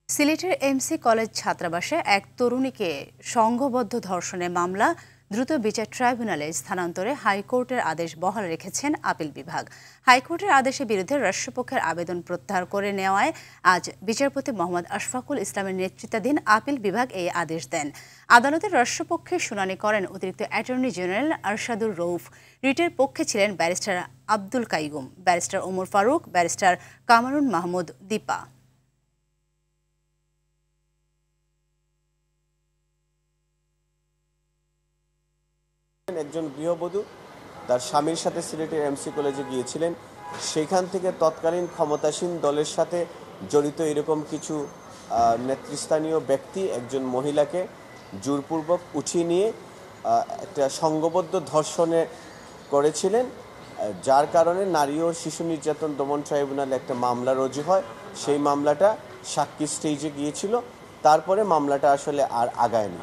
সিলেটের MC college ছাত্রাবাসে এক তরুণীকে সংঘবদ্ধ ধর্ষণের মামলা দ্রুত বিচার ট্রাইব্যুনালে স্থানান্তরে হাইকোর্টের আদেশ বহাল রেখেছেন আপিল বিভাগ। হাইকোর্টের আদেশের বিরুদ্ধে রাষ্ট্রপক্ষের আবেদন প্রত্যাহার করে নেওয়ায় আজ বিচারপতি মোহাম্মদ আশফাকুল ইসলামের নেতৃত্বাধীন আপিল বিভাগ এই আদেশ দেন। আদালতের রাষ্ট্রপক্ষে শুনানি করেন অতিরিক্ত অ্যাটর্নি জেনারেল আরশাদুর রউফ। রিটের পক্ষে ছিলেন barrister Abdul Kaiyum, barrister Omar Faruk, barrister Kamarun Mahmud Dipa. একজন গৃহবধূ তার স্বামীর সাথে সিলেটের এমসি কলেজে গিয়েছিলেন। সেখান থেকে তৎকালীন ক্ষমতাসীন দলের সাথে জড়িত এরকম কিছু নেতৃস্থানীয় ব্যক্তি একজন মহিলাকে জোরপূর্বক উঠিয়ে নিয়ে একটা সংঘবদ্ধ ধর্ষণে করেছিলেন, যার কারণে নারী ও শিশু নির্যাতন দমন ট্রাইব্যুনালে একটা মামলা রুজু হয়। সেই মামলাটা সাক্ষী স্টেজে গিয়েছিল, তারপরে মামলাটা আসলে আর আগায়নি।